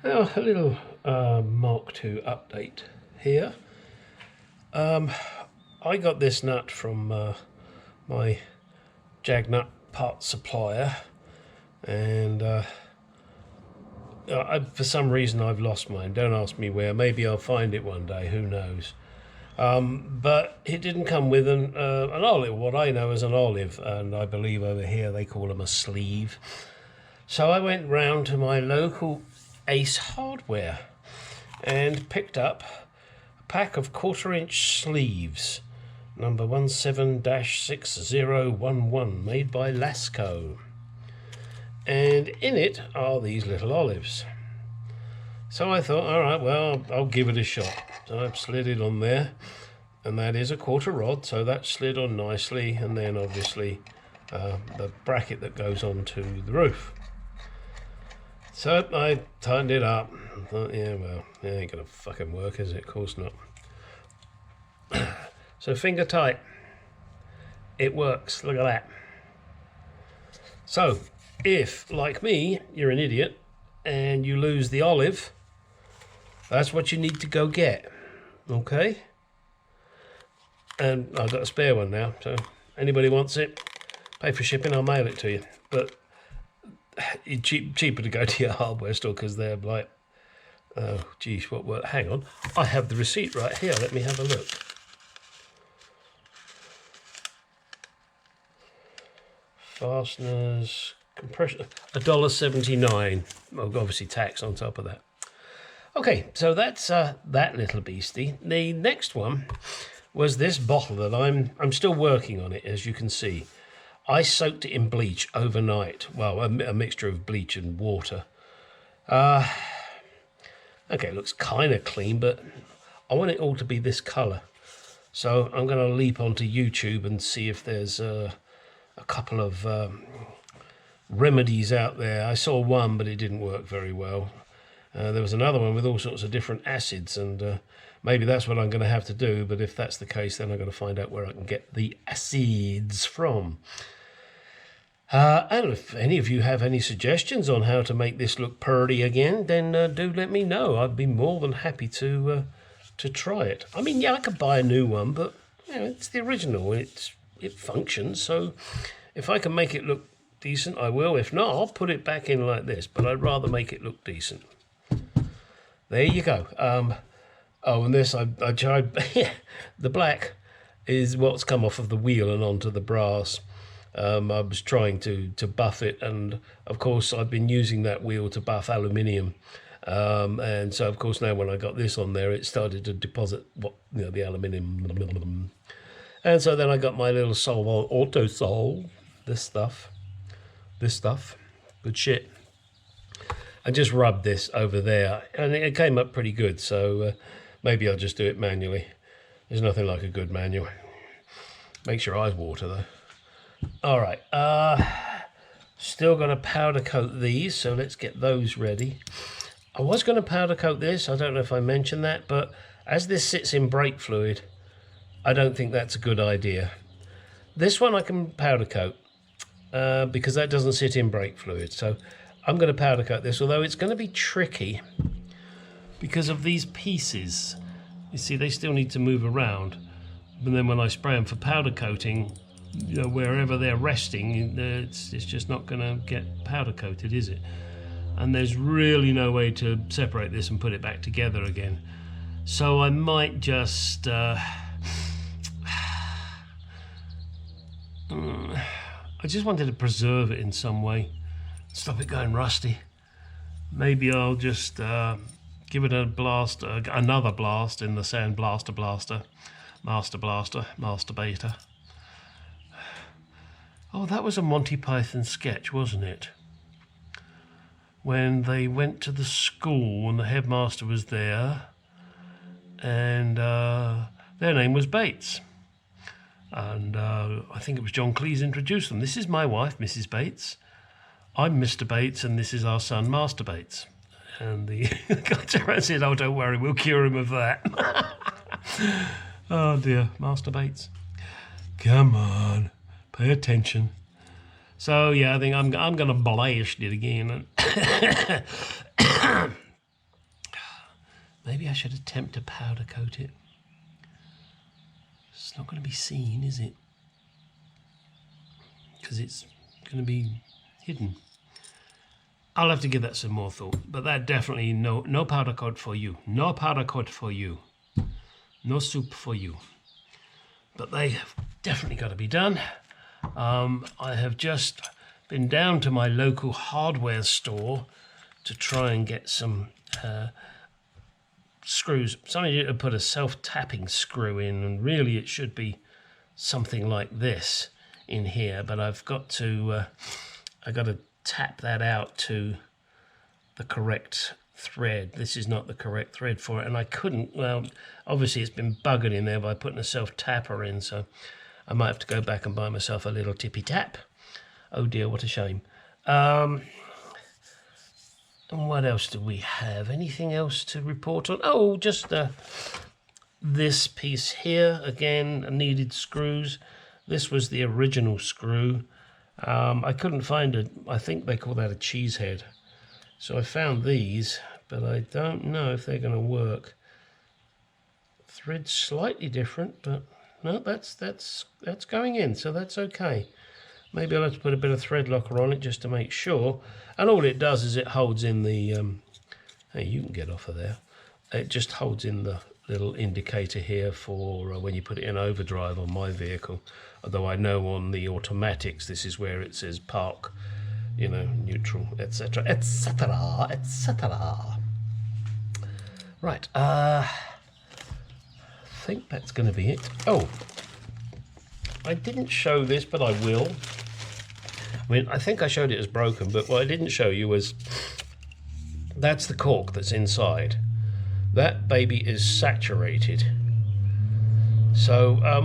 Now, a little Mark II update here. I got this nut from my Jag nut part supplier, and for some reason I've lost mine. Don't ask me where. Maybe I'll find it one day. Who knows? But it didn't come with an olive, what I know as an olive, and I believe over here they call them a sleeve. So I went round to my local Ace Hardware and picked up a pack of 1/4-inch sleeves, number 17-6011, made by Lasco. And in it are these little olives. So I thought, all right, well, I'll give it a shot. So I've slid it on there, and that is a 1/4 rod, so that slid on nicely, and then obviously the bracket that goes onto the roof. So I tightened it up. I thought, yeah, well, it ain't gonna fucking work, is it? Of course not. So finger tight. It works. Look at that. So if, like me, you're an idiot and you lose the olive, that's what you need to go get. Okay? And I've got a spare one now, so anybody wants it, pay for shipping, I'll mail it to you. But it's cheaper to go to your hardware store, because they're like, oh geez, what, hang on, I have the receipt right here, let me have a look. Fasteners, compression, $1.79, well, obviously tax on top of that. Okay, so that's that little beastie. The next one was this bottle that I'm still working on it, as you can see. I soaked it in bleach overnight. Well, a mixture of bleach and water. Okay, it looks kind of clean, but I want it all to be this colour. So I'm going to leap onto YouTube and see if there's a couple of remedies out there. I saw one, but it didn't work very well. There was another one with all sorts of different acids, and maybe that's what I'm going to have to do. But if that's the case, then I've got to find out where I can get the acids from. And if any of you have any suggestions on how to make this look purdy again, then do let me know. I'd be more than happy to try it. I mean, yeah, I could buy a new one, but you know, it's the original. It functions, so if I can make it look decent, I will. If not, I'll put it back in like this, but I'd rather make it look decent. There you go. Oh, and this, I tried, the black is what's come off of the wheel and onto the brass. I was trying to buff it, and of course I've been using that wheel to buff aluminium, and so of course now when I got this on there, it started to deposit the aluminium, and so then I got my little auto sol, this stuff, good shit. I just rubbed this over there, and it came up pretty good. So maybe I'll just do it manually. There's nothing like a good manual. Makes your eyes water though. All right, still going to powder coat these, so let's get those ready. I was going to powder coat this, I don't know if I mentioned that, but as this sits in brake fluid, I don't think that's a good idea. This one I can powder coat because that doesn't sit in brake fluid, so I'm going to powder coat this, although it's going to be tricky because of these pieces. You see, they still need to move around, but then when I spray them for powder coating, you know, wherever they're resting, it's just not going to get powder coated, is it? And there's really no way to separate this and put it back together again. So I might just I just wanted to preserve it in some way, stop it going rusty. Maybe I'll just give it a blast, another blast in the Sand Blaster, Master Beta. Oh, that was a Monty Python sketch, wasn't it? When they went to the school and the headmaster was there, and their name was Bates. And I think it was John Cleese introduced them. This is my wife, Mrs. Bates. I'm Mr. Bates, and this is our son, Master Bates. And the guy said, oh, don't worry, we'll cure him of that. Oh dear, Master Bates. Come on, pay attention. So yeah, I think I'm going to blast it again. Maybe I should attempt to powder coat it. It's not going to be seen, is it? Because it's going to be hidden. I'll have to give that some more thought. But that definitely no powder coat for you. No powder coat for you. No soup for you. But they have definitely got to be done. I have just been down to my local hardware store to try and get some screws. Somebody to put a self-tapping screw in, and really it should be something like this in here. But I've got to tap that out to the correct thread. This is not the correct thread for it, and I couldn't. Well, obviously it's been buggered in there by putting a self-tapper in, so I might have to go back and buy myself a little tippy tap. Oh dear, what a shame. And what else do we have? Anything else to report on? Oh, just this piece here. Again, needed screws. This was the original screw. I couldn't find it. I think they call that a cheese head. So I found these, but I don't know if they're going to work. Thread's slightly different, but no, that's going in, so that's okay. Maybe I'll have to put a bit of thread locker on it just to make sure. And all it does is it holds in the... hey, you can get off of there. It just holds in the little indicator here for when you put it in overdrive on my vehicle. Although I know on the automatics this is where it says park, you know, neutral, etc., etc., etc. Right, I think that's going to be it. Oh, I didn't show this, but I will. I mean, I think I showed it as broken, but what I didn't show you was that's the cork that's inside. That baby is saturated. So, I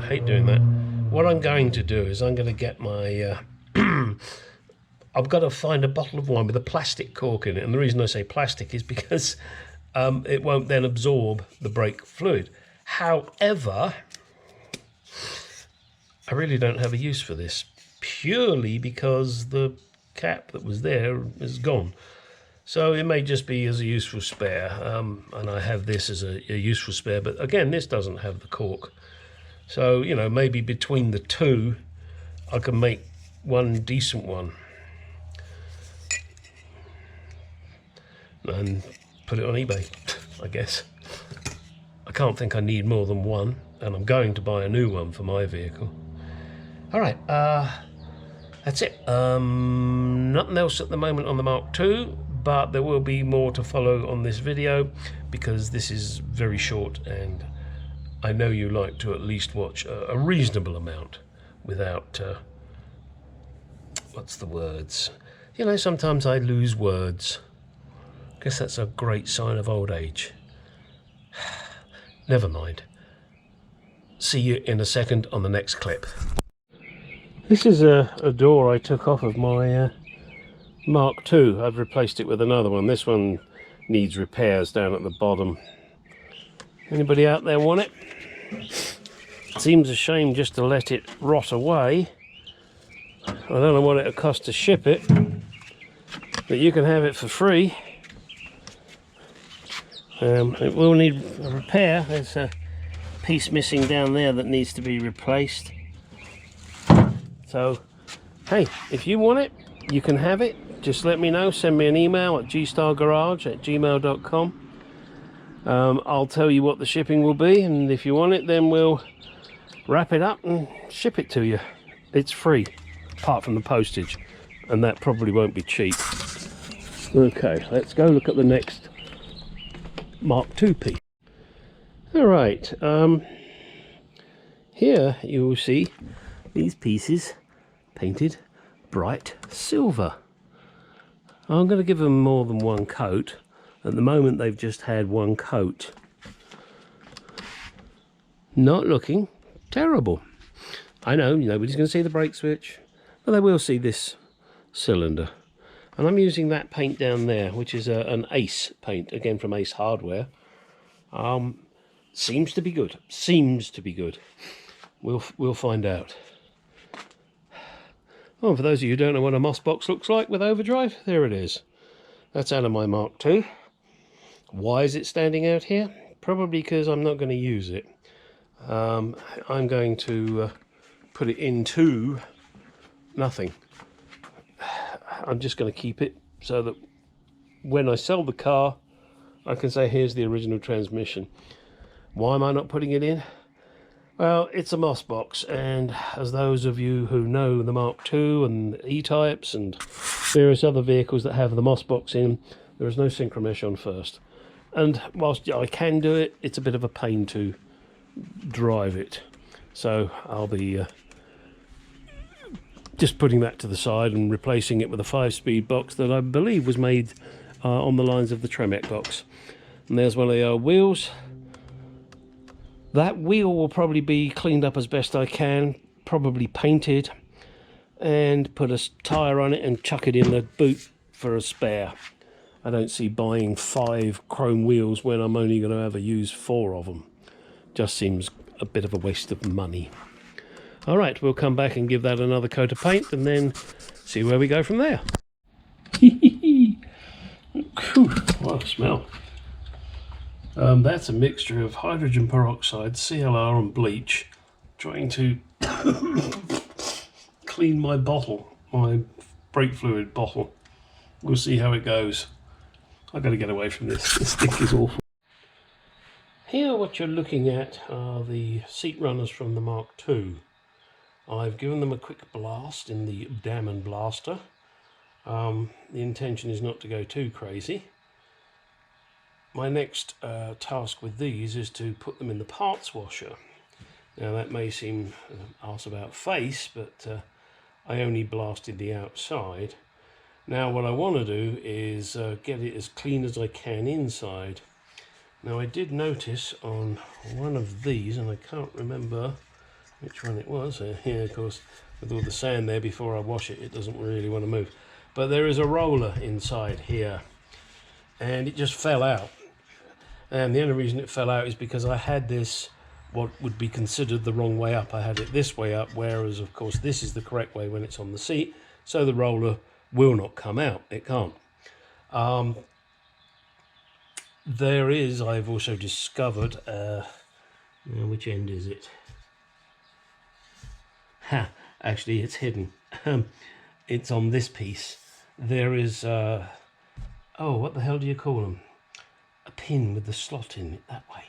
hate doing that. What I'm going to do is I'm going to get my, I've got to find a bottle of wine with a plastic cork in it. And the reason I say plastic is because it won't then absorb the brake fluid. However, I really don't have a use for this, purely because the cap that was there is gone. So it may just be as a useful spare, and I have this as a useful spare, but again, this doesn't have the cork. So, you know, maybe between the two, I can make one decent one. And put it on eBay, I guess. I can't think I need more than one, and I'm going to buy a new one for my vehicle. All right, that's it. Nothing else at the moment on the Mark II, but there will be more to follow on this video because this is very short, and I know you like to at least watch a reasonable amount without, what's the words? You know, sometimes I lose words. I guess that's a great sign of old age. Never mind. See you in a second on the next clip. This is a door I took off of my Mark II. I've replaced it with another one. This one needs repairs down at the bottom. Anybody out there want it? Seems a shame just to let it rot away. I don't know what it'll cost to ship it, but you can have it for free. It will need a repair. There's a piece missing down there that needs to be replaced. So, hey, if you want it, you can have it. Just let me know. Send me an email at gstargarage@gmail.com. I'll tell you what the shipping will be, and if you want it, then we'll wrap it up and ship it to you. It's free, apart from the postage, and that probably won't be cheap. Okay, let's go look at the next Mark II piece. All right, here you will see these pieces painted bright silver. I'm going to give them more than one coat. At the moment they've just had one coat. Not looking terrible. I know nobody's going to see the brake switch, but they will see this cylinder. And I'm using that paint down there, which is an Ace paint, again from Ace Hardware. Seems to be good. Seems to be good. We'll find out. Oh, for those of you who don't know what a Moss box looks like with overdrive, there it is. That's out of my Mark II. Why is it standing out here? Probably because I'm not going to use it. I'm going to put it into nothing. I'm just going to keep it so that when I sell the car, I can say, here's the original transmission. Why am I not putting it in? Well, it's a Moss box, and as those of you who know the Mark II and E-types and various other vehicles that have the Moss box in, there is no synchromesh on first. And whilst I can do it, it's a bit of a pain to drive it. So I'll be just putting that to the side and replacing it with a 5-speed box that I believe was made on the lines of the Tremec box. And there's one of the old wheels. That wheel will probably be cleaned up as best I can, probably painted, and put a tyre on it and chuck it in the boot for a spare. I don't see buying 5 chrome wheels when I'm only going to ever use 4 of them. Just seems a bit of a waste of money. Alright, we'll come back and give that another coat of paint and then see where we go from there. What a smell. That's a mixture of hydrogen peroxide, CLR and bleach, trying to clean my bottle, my brake fluid bottle. We'll see how it goes. I've got to get away from this. This stink is awful. Here what you're looking at are the seat runners from the Mark II. I've given them a quick blast in the Damon Blaster. The intention is not to go too crazy. My next task with these is to put them in the parts washer. Now that may seem arse about face, but I only blasted the outside. Now what I want to do is get it as clean as I can inside. Now I did notice on one of these, and I can't remember which one it was. Here, of course, with all the sand there before I wash it, it doesn't really want to move. But there is a roller inside here, and it just fell out. And the only reason it fell out is because I had this, what would be considered the wrong way up. I had it this way up, whereas of course this is the correct way when it's on the seat, so the roller will not come out. It can't. There is, I've also discovered, which end is it? Actually it's hidden. It's on this piece. There is, oh, what the hell do you call them? A pin with the slot in it that way.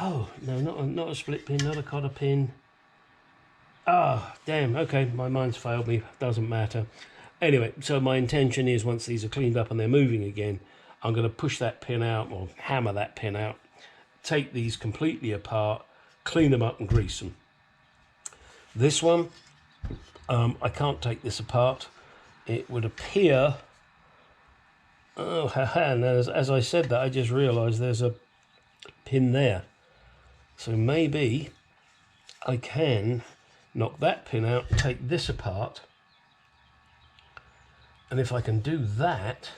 Oh, no, not a split pin, not a cotter pin. Ah, damn, okay, my mind's failed me, doesn't matter. Anyway, so my intention is once these are cleaned up and they're moving again, I'm going to push that pin out, or hammer that pin out, take these completely apart, clean them up and grease them. This one, I can't take this apart. It would appear, and as I said that, I just realised there's a pin there. So maybe I can knock that pin out and take this apart. And if I can do that,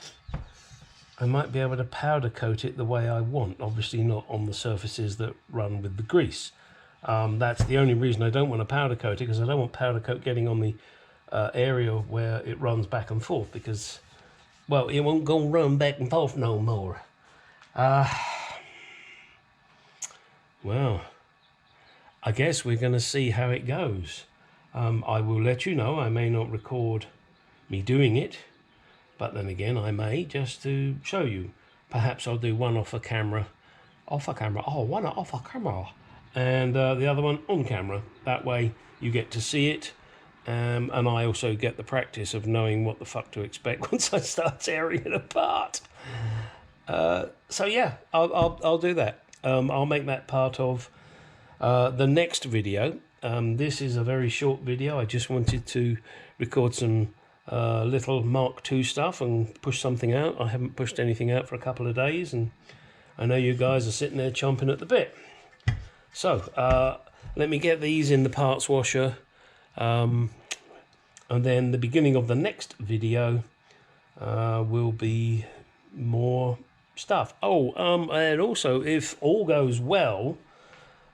I might be able to powder coat it the way I want. Obviously not on the surfaces that run with the grease. That's the only reason I don't want to powder coat it, because I don't want powder coat getting on the area where it runs back and forth, because, well, it won't go run back and forth no more. Well, I guess we're going to see how it goes. I will let you know. I may not record me doing it, but then again I may, just to show you. Perhaps I'll do one off camera, one off camera, and the other one on camera. That way you get to see it, and I also get the practice of knowing what the fuck to expect once I start tearing it apart. So yeah, I'll do that. I'll make that part of the next video. This is a very short video. I just wanted to record some little Mark II stuff and push something out. I haven't pushed anything out for a couple of days, and I know you guys are sitting there chomping at the bit. So let me get these in the parts washer, and then the beginning of the next video will be more stuff. And also, if all goes well,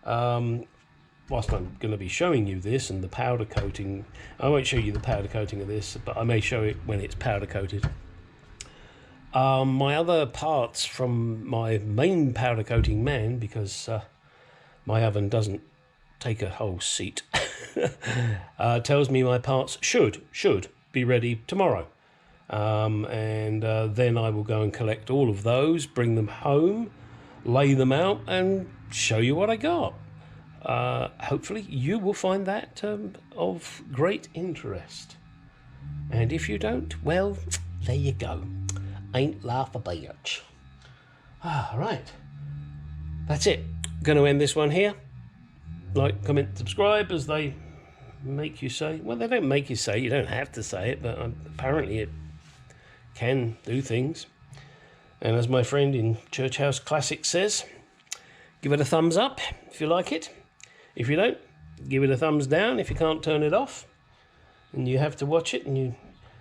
whilst I'm going to be showing you this and the powder coating, I won't show you the powder coating of this, but I may show it when it's powder coated. My other parts from my main powder coating man, because my oven doesn't take a whole seat, tells me my parts should be ready tomorrow. And then I will go and collect all of those, bring them home, lay them out, and show you what I got. Hopefully you will find that of great interest. And if you don't, well, there you go. Ain't laugh a bitch. All right. That's it. Going to end this one here. Like, comment, subscribe, as they make you say. Well, they don't make you say. You don't have to say it, but apparently it can do things. And as my friend in Church House Classic says, give it a thumbs up if you like it. If you don't, give it a thumbs down if you can't turn it off. And you have to watch it and you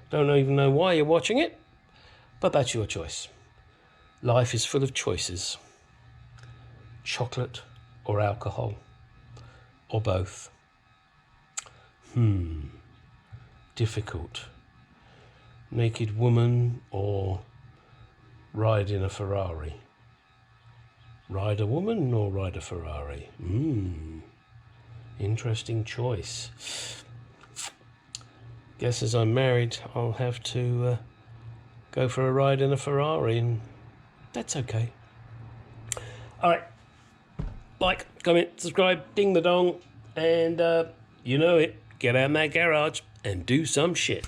don't even know why you're watching it. But that's your choice. Life is full of choices. Chocolate or alcohol. Or both. Difficult. Naked woman or ride in a Ferrari? Ride a woman or ride a Ferrari? Interesting choice. Guess as I'm married, I'll have to go for a ride in a Ferrari, and that's okay. All right. Like, comment, subscribe, ding the dong, and you know it. Get out in that garage and do some shit.